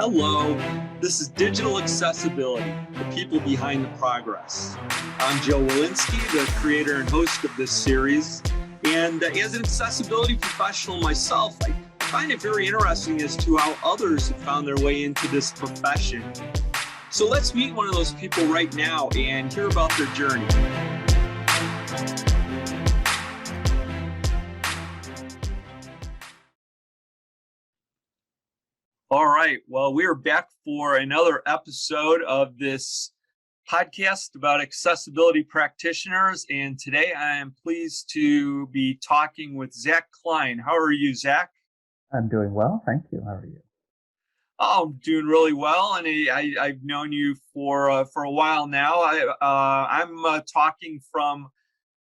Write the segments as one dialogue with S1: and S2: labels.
S1: Hello, this is Digital Accessibility, the people behind the progress. I'm Joe Walensky, the creator and host of this series. And as an accessibility professional myself, I find it very interesting as to how others have found their way into this profession. So let's meet one of those people right now and hear about their journey. All right. Well, we are back for another episode of this podcast about accessibility practitioners. And today I am pleased to be talking with Zack Klein. How are you, Zack?
S2: I'm doing well, thank you. How are you?
S1: Oh, I'm doing really well, and I've known you for a while now. I'm talking from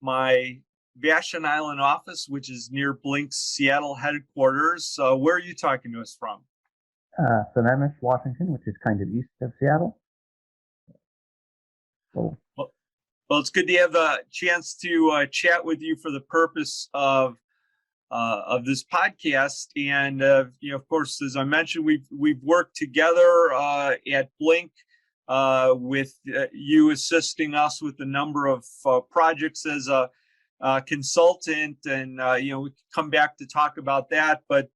S1: my Vashon Island office, which is near Blink's Seattle headquarters. Where are you talking to us from?
S2: Sammamish, Washington, which is kind of east of Seattle. So,
S1: Well, it's good to have the chance to chat with you for the purpose of this podcast. And of course, as I mentioned, we've worked together at Blink with you assisting us with a number of projects as a consultant, and we can come back to talk about that. But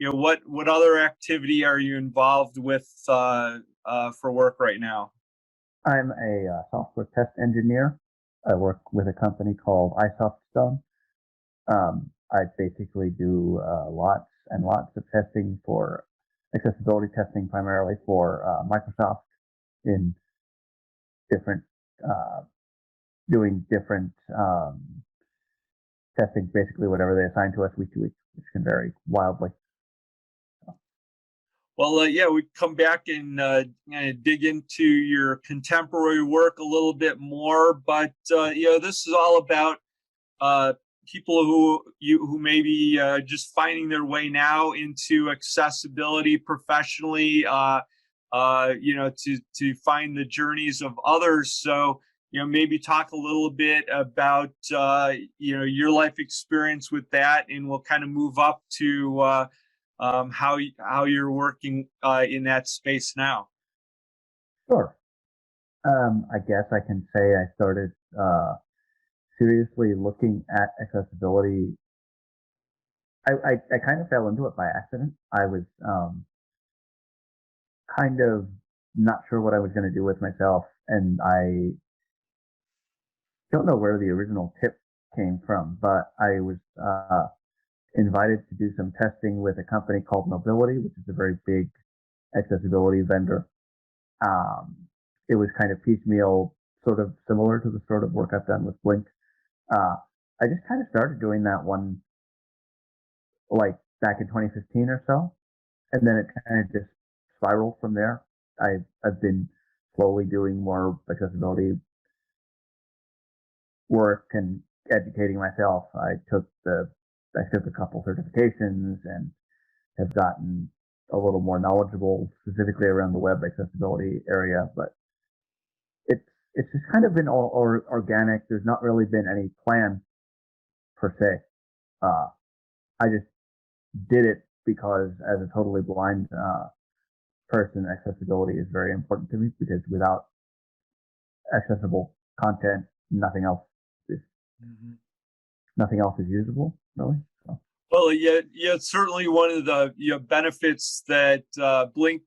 S1: what other activity are you involved with for work right now?
S2: I'm a software test engineer. I work with a company called iSoftStone. I basically do lots and lots of testing for accessibility testing, primarily for Microsoft, in different doing different testing, basically whatever they assign to us week to week, which can vary wildly.
S1: Well, we come back and dig into your contemporary work a little bit more, but this is all about people who may be just finding their way now into accessibility professionally, to find the journeys of others. So, maybe talk a little bit about, your life experience with that, and we'll kind of move up to how you're working in that space now.
S2: Sure. I guess I can say I started seriously looking at accessibility. I kind of fell into it by accident. I was kind of not sure what I was going to do with myself, and I don't know where the original tip came from, but I was invited to do some testing with a company called Mobility, which is a very big accessibility vendor. It was kind of piecemeal, sort of similar to the sort of work I've done with Blink. I just kind of started doing that one like back in 2015 or so, and then it kind of just spiraled from there. I've been slowly doing more accessibility work and educating myself. I took a couple certifications and have gotten a little more knowledgeable, specifically around the web accessibility area. But it's just kind of been all organic. There's not really been any plan per se. I just did it because, as a totally blind person, accessibility is very important to me, because without accessible content, nothing else is usable, really. So.
S1: Well, yeah, it's certainly one of the benefits that Blink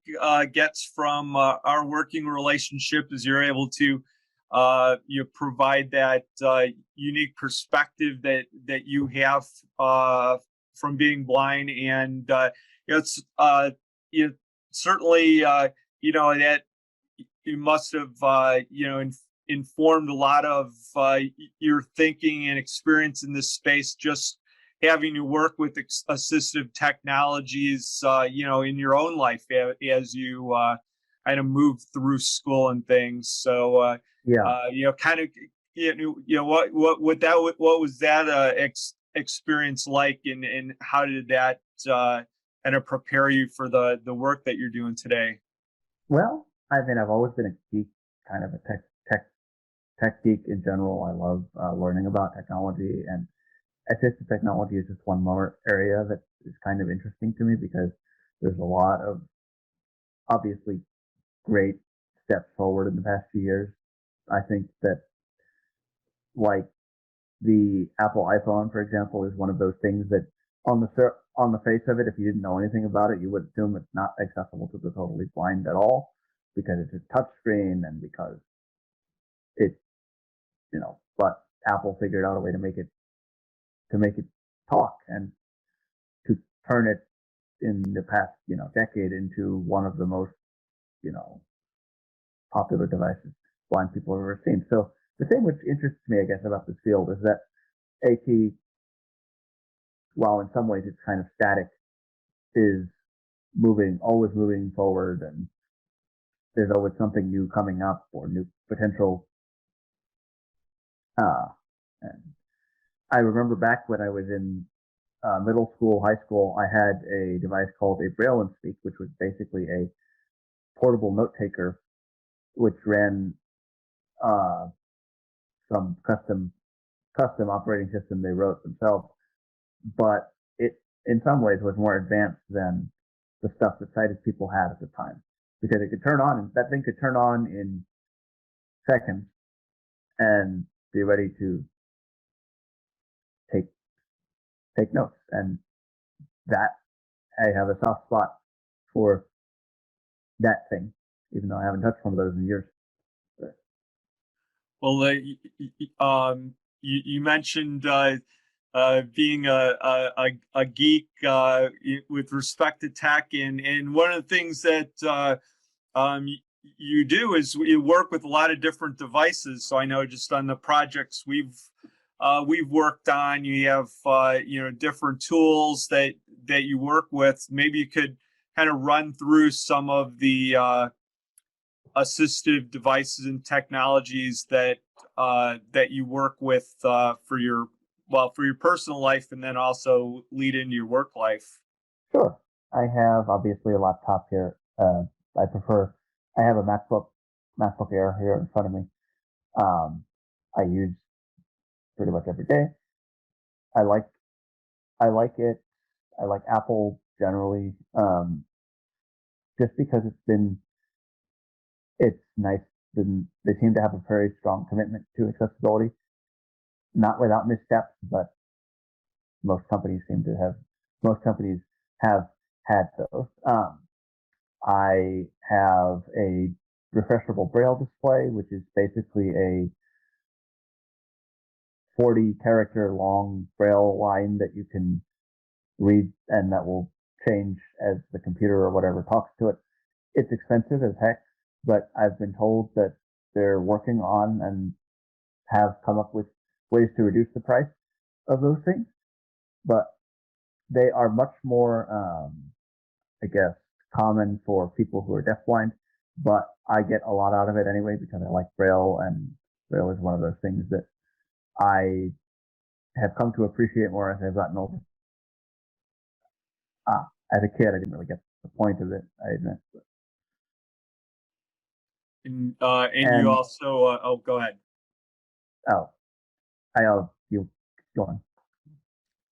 S1: gets from our working relationship is you're able to provide that unique perspective that you have from being blind, and it's certainly that you must have informed a lot of your thinking and experience in this space, just having to work with assistive technologies, in your own life as you kind of move through school and things. So, kind of, what was that experience like, and how did that kind of prepare you for the work that you're doing today?
S2: Well, I've always been a geek, kind of a tech geek in general. I love learning about technology, and assistive technology is just one more area that is kind of interesting to me, because there's a lot of obviously great steps forward in the past few years. I think that, like, the Apple iPhone, for example, is one of those things that on the face of it, if you didn't know anything about it, you would assume it's not accessible to the totally blind at all, because it's a touch screen and because it, but Apple figured out a way to make it talk and to turn it in the past, decade into one of the most, you know, popular devices blind people have ever seen. So the thing which interests me, I guess, about this field is that AT, while in some ways it's kind of static, is always moving forward, and there's always something new coming up or new potential. And I remember back when I was in middle school, high school, I had a device called a Braille and Speak, which was basically a portable note taker, which ran some custom operating system they wrote themselves, but it in some ways was more advanced than the stuff that sighted people had at the time, because it could turn on, and that thing could turn on in seconds and be ready to take notes. And that, I have a soft spot for that thing, even though I haven't touched one of those in years.
S1: Well, you mentioned being a geek with respect to tech, and one of the things that you do is you work with a lot of different devices. So I know just on the projects we've worked on, you have different tools that you work with. Maybe you could kind of run through some of the assistive devices and technologies that you work with for your personal life, and then also lead into your work life.
S2: Sure. I have obviously a laptop here. I have a MacBook Air here in front of me. I use pretty much every day. I like it. I like Apple generally, just because it's nice. They seem to have a very strong commitment to accessibility, not without missteps, but most companies have had those. I have a refreshable braille display, which is basically a 40 character long braille line that you can read, and that will change as the computer or whatever talks to it. It's expensive as heck, but I've been told that they're working on and have come up with ways to reduce the price of those things. But they are much more, I guess, common for people who are deafblind. But I get a lot out of it anyway, because I like Braille, and Braille is one of those things that I have come to appreciate more as I've gotten older. As a kid, I didn't really get the point of it, I admit.
S1: And you also, go ahead.
S2: You go on.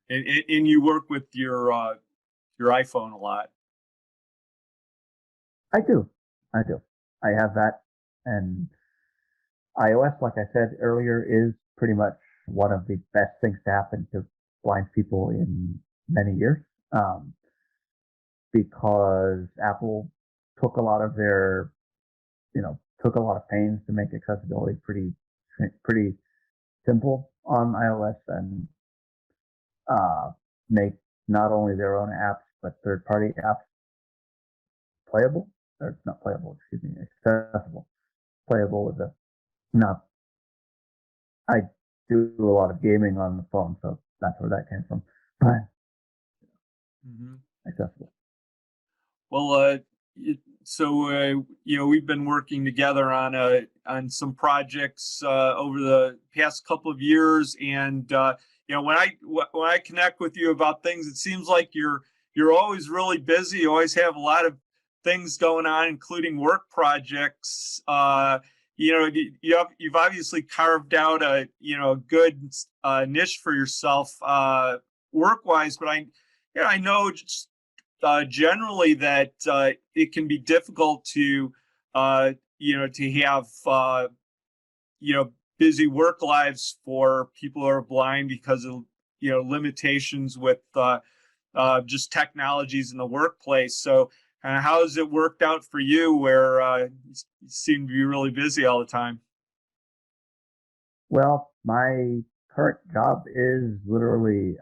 S1: And you work with your iPhone a lot.
S2: I do. I have that, and iOS, like I said earlier, is pretty much one of the best things to happen to blind people in many years, because Apple took a lot of pains to make accessibility pretty simple on iOS, and make not only their own apps but third-party apps playable, or not playable, excuse me, accessible. Playable is I do a lot of gaming on the phone, so that's where that came from. But accessible.
S1: Well, we've been working together on some projects over the past couple of years, and when I connect with you about things, it seems like you're always really busy. You always have a lot of things going on, including work projects. You've obviously carved out a good niche for yourself work-wise, but I know just generally that it can be difficult to, to have, busy work lives for people who are blind because of, limitations with just technologies in the workplace. So, how has it worked out for you where you seem to be really busy all the time?
S2: Well, my current job is literally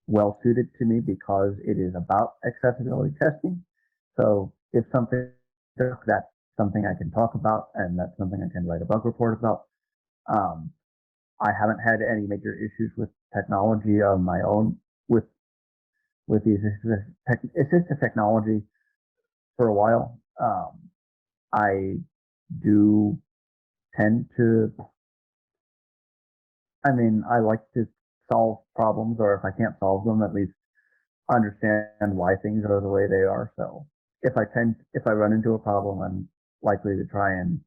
S2: well suited to me because it is about accessibility testing. So if something that's something I can talk about and that's something I can write a bug report about. Um, I haven't had any major issues with technology of my own with the assistive technology for a while. I do tend to, I mean, I like to solve problems, or if I can't solve them, at least understand why things are the way they are. So if I run into a problem, I'm likely to try and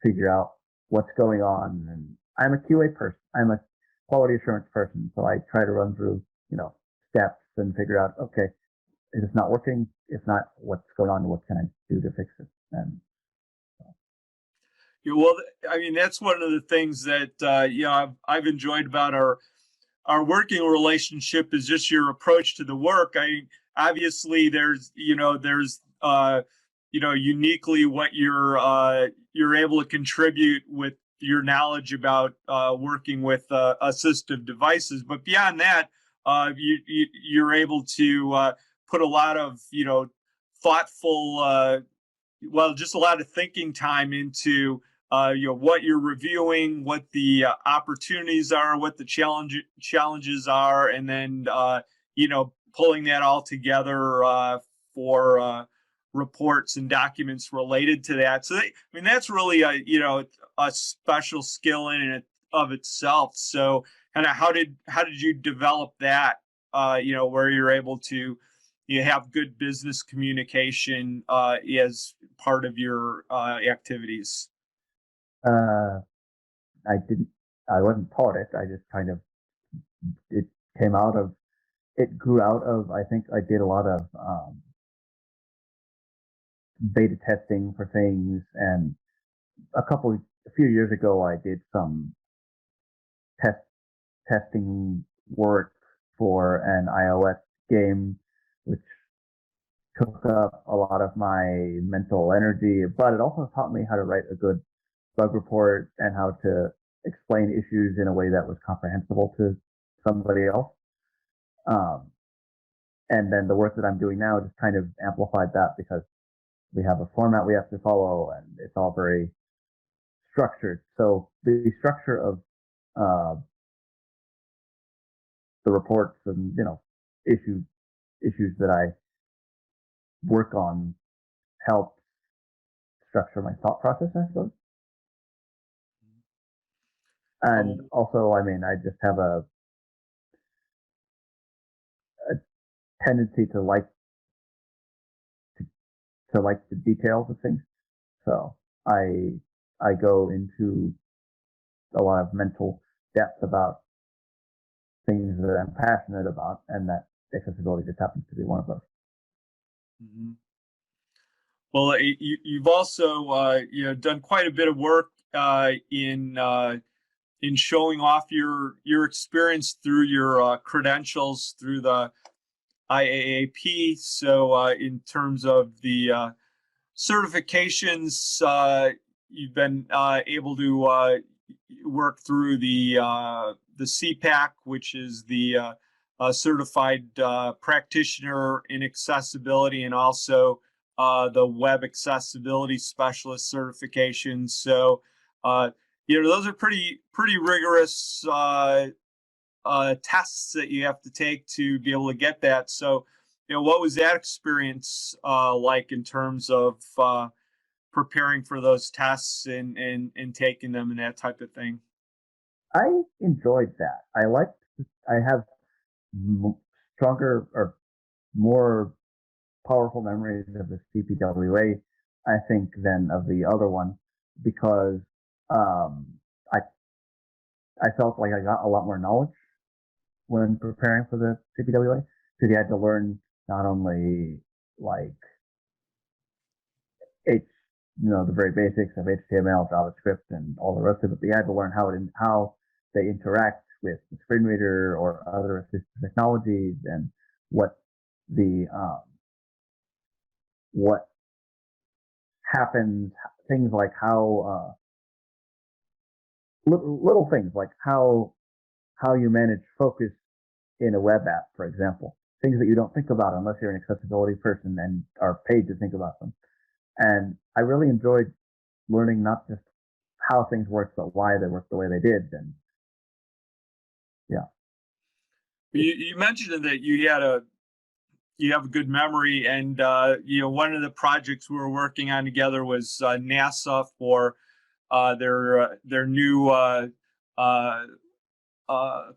S2: figure out what's going on. And I'm a QA person. I'm a quality assurance person. So I try to run through, steps and figure out, okay, is this not working? If not, what's going on? What can I do to fix it? And
S1: Yeah, well, I mean, that's one of the things that I've enjoyed about our working relationship is just your approach to the work. Obviously there's uniquely what you're able to contribute with your knowledge about working with assistive devices, but beyond that, you're able to put a lot of thoughtful, just a lot of thinking time into what you're reviewing, what the opportunities are, what the challenges are, and then pulling that all together for reports and documents related to that. So I mean that's really a special skill in and of itself. So kind of how did you develop that? Where you're able to you have good business communication as part of your activities.
S2: uh, I didn't, I wasn't taught it. I just kind of, it came out of, it grew out of, I think I did a lot of beta testing for things. And a few years ago, I did some test testing work for an iOS game, which took up a lot of my mental energy, but it also taught me how to write a good bug report and how to explain issues in a way that was comprehensible to somebody else. Um, and then the work that I'm doing now just kind of amplified that because we have a format we have to follow and it's all very structured. So the structure of uh, the reports and issue issues that I work on help structure my thought process, I suppose. And
S1: Oh,
S2: also, I mean, I just have a tendency to like the details of things. So I go into a lot of mental depth about things that I'm passionate about, and that accessibility just happens to be one of those.
S1: mhm. Well, you've also done quite a bit of work in showing off your experience through your credentials through the IAAP. So in terms of the certifications, you've been able to work through the CPAC, which is the certified practitioner in accessibility, and also the web accessibility specialist certification. So uh, those are pretty rigorous tests that you have to take to be able to get that. So, what was that experience like in terms of preparing for those tests and taking them and that type of thing?
S2: I enjoyed that. I have stronger or more powerful memories of the CPWA, I think, than of the other one because um, I I felt like I got a lot more knowledge when preparing for the CPWA because you had to learn not only like H, the very basics of HTML, JavaScript, and all the rest of it. But you had to learn how they interact with the screen reader or other assistive technologies, and what the what happens. Things like how little things like how you manage focus in a web app, for example. Things that you don't think about unless you're an accessibility person and are paid to think about them. And I really enjoyed learning not just how things work, but why they work the way they did. And yeah.
S1: You mentioned that you have a good memory, and one of the projects we were working on together was NASA for their new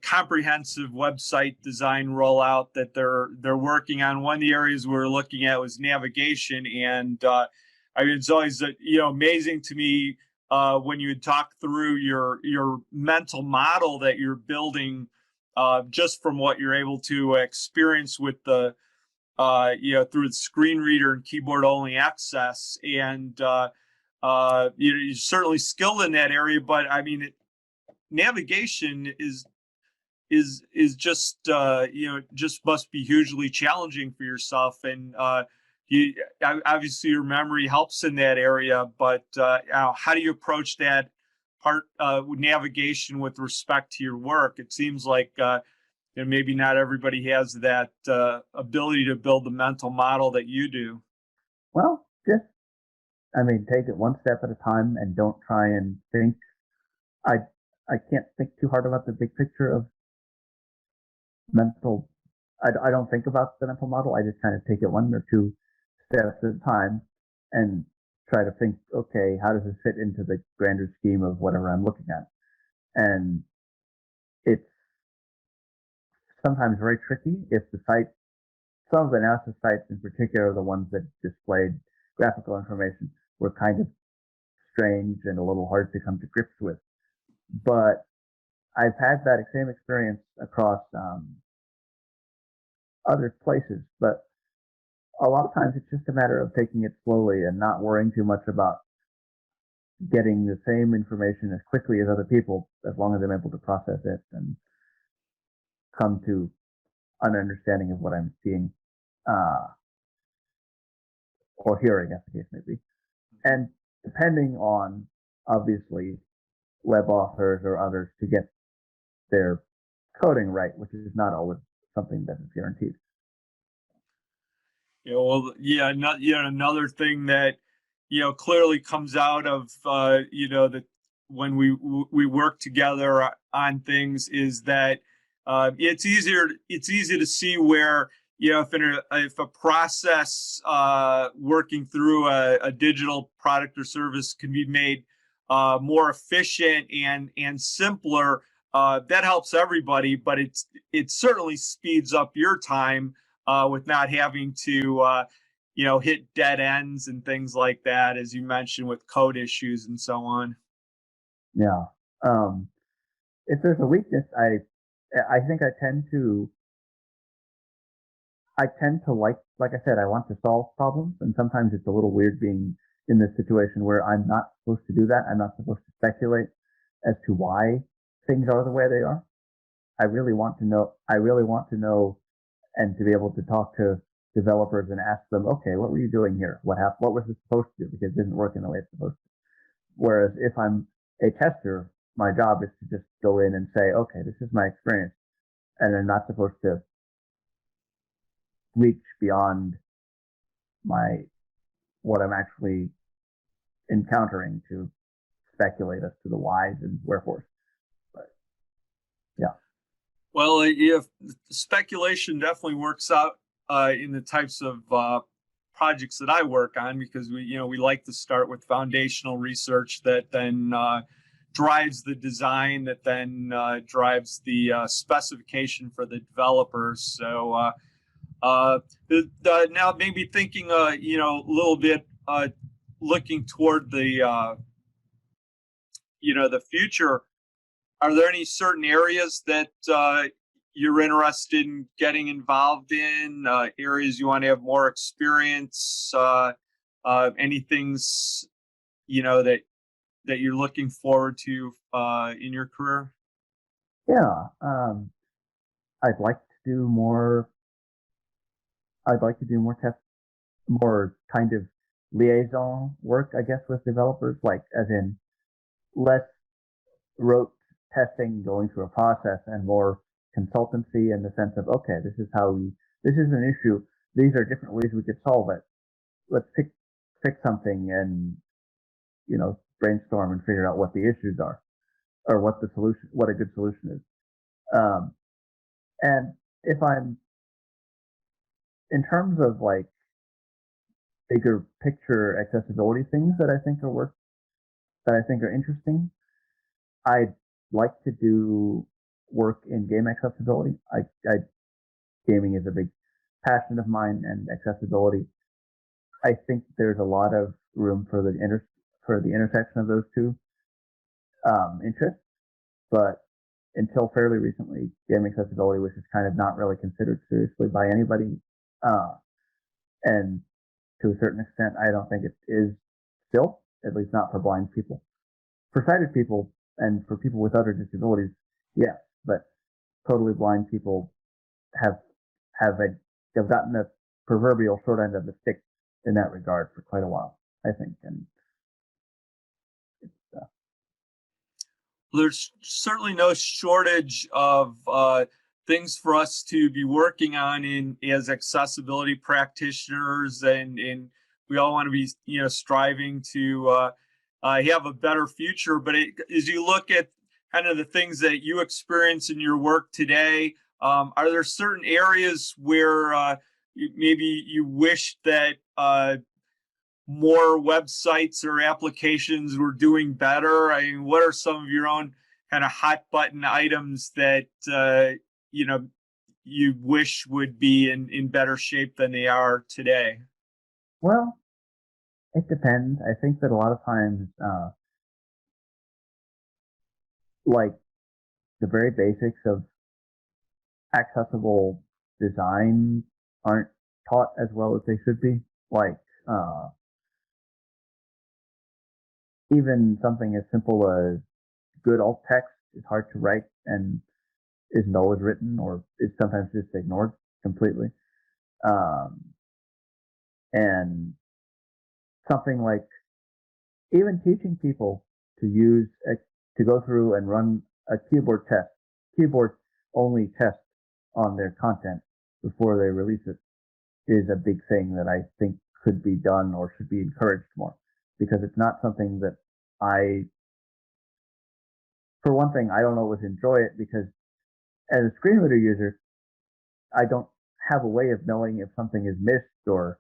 S1: comprehensive website design rollout that they're working on. One of the areas we were looking at was navigation, and I mean, it's always amazing to me when you talk through your mental model that you're building just from what you're able to experience with the through the screen reader and keyboard only access, and you're certainly skilled in that area. But I mean, navigation is just just must be hugely challenging for yourself, and you obviously your memory helps in that area. But how do you approach that part with navigation with respect to your work? It seems like maybe not everybody has that ability to build the mental model that you do.
S2: Well, take it one step at a time, and don't try and think. I can't think too hard about the big picture of mental. I don't think about the mental model. I just kind of take it one or two steps at a time and try to think, okay, how does this fit into the grander scheme of whatever I'm looking at? And it's sometimes very tricky if some of the NASA sites in particular, the ones that displayed graphical information, were kind of strange and a little hard to come to grips with. But I've had that same experience across other places. But a lot of times it's just a matter of taking it slowly and not worrying too much about getting the same information as quickly as other people, as long as I'm able to process it and come to an understanding of what I'm seeing or hearing, as the case may be. And depending on, obviously, web authors or others to get their coding right, which is not always something that is guaranteed.
S1: Another thing that clearly comes out of that when we work together on things is that it's easy to see where if a process working through a digital product or service can be made more efficient and simpler, that helps everybody, but it certainly speeds up your time with not having to hit dead ends and things like that, as you mentioned, with code issues and so on.
S2: Yeah. If there's a weakness, I think I tend to like I said, I want to solve problems, and sometimes it's a little weird being in this situation where I'm not supposed to do that. I'm not supposed to speculate as to why things are the way they are. I really want to know and to be able to talk to developers and ask them, okay, what were you doing here? What happened? What was this supposed to do? Because it didn't work in the way it's supposed to. Whereas if I'm a tester, my job is to just go in and say, okay, this is my experience. And I'm not supposed to reach beyond what I'm actually encountering to speculate as to the whys and wherefores. But yeah.
S1: Well, speculation definitely works out in the types of projects that I work on, because we like to start with foundational research that then drives the design, that then drives the specification for the developers. So now maybe thinking a little bit looking toward the the future. Are there any certain areas that you're interested in getting involved in, areas you want to have more experience, any things, that you're looking forward to in your career?
S2: Yeah, I'd like to do more. I'd like to do more more kind of liaison work, I guess, with developers, like as in less rote testing going through a process and more consultancy in the sense of, okay, this is an issue. These are different ways we could solve it. Let's fix something and, brainstorm and figure out what the issues are or what a good solution is. And if I'm in terms of like bigger picture accessibility things that I think are interesting, I'd like to do work in game accessibility. Gaming is a big passion of mine, and accessibility. I think there's a lot of room for the intersection of those two interests. But until fairly recently, game accessibility was just kind of not really considered seriously by anybody. And to a certain extent, I don't think it is still, at least not for blind people. For sighted people and for people with other disabilities, yes, but totally blind people have gotten the proverbial short end of the stick in that regard for quite a while, I think. And
S1: there's certainly no shortage of things for us to be working on as accessibility practitioners, and we all want to be striving to have a better future. But as you look at kind of the things that you experience in your work today, are there certain areas where maybe you wish that more websites or applications were doing better? I mean, what are some of your own kind of hot button items that you wish would be in better shape than they are today?
S2: Well, it depends. I think that a lot of times, like the very basics of accessible design aren't taught as well as they should be. Like, even something as simple as good alt text is hard to write and isn't always written or is sometimes just ignored completely. And something like even teaching people to go through and run a keyboard only test on their content before they release it is a big thing that I think could be done or should be encouraged more, because it's not something that for one thing, I don't always enjoy it, because as a screen reader user, I don't have a way of knowing if something is missed, or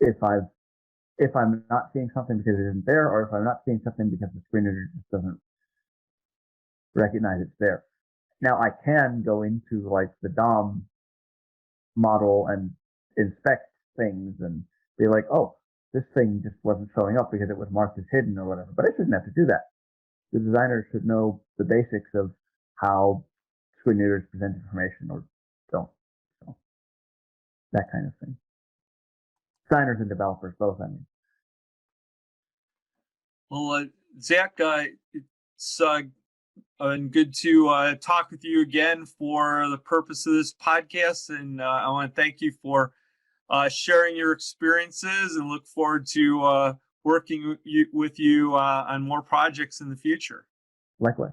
S2: if I'm not seeing something because it isn't there, or if I'm not seeing something because the screen reader just doesn't recognize it's there. Now I can go into like the DOM model and inspect things and be like, oh, this thing just wasn't showing up because it was marked as hidden or whatever. But I shouldn't have to do that. The designer should know the basics of how screen readers present information or don't. So, that kind of thing. Designers and developers both, I mean.
S1: Well, Zack, it's and good to talk with you again for the purpose of this podcast. And I want to thank you for sharing your experiences, and look forward to working with you on more projects in the future.
S2: Likewise.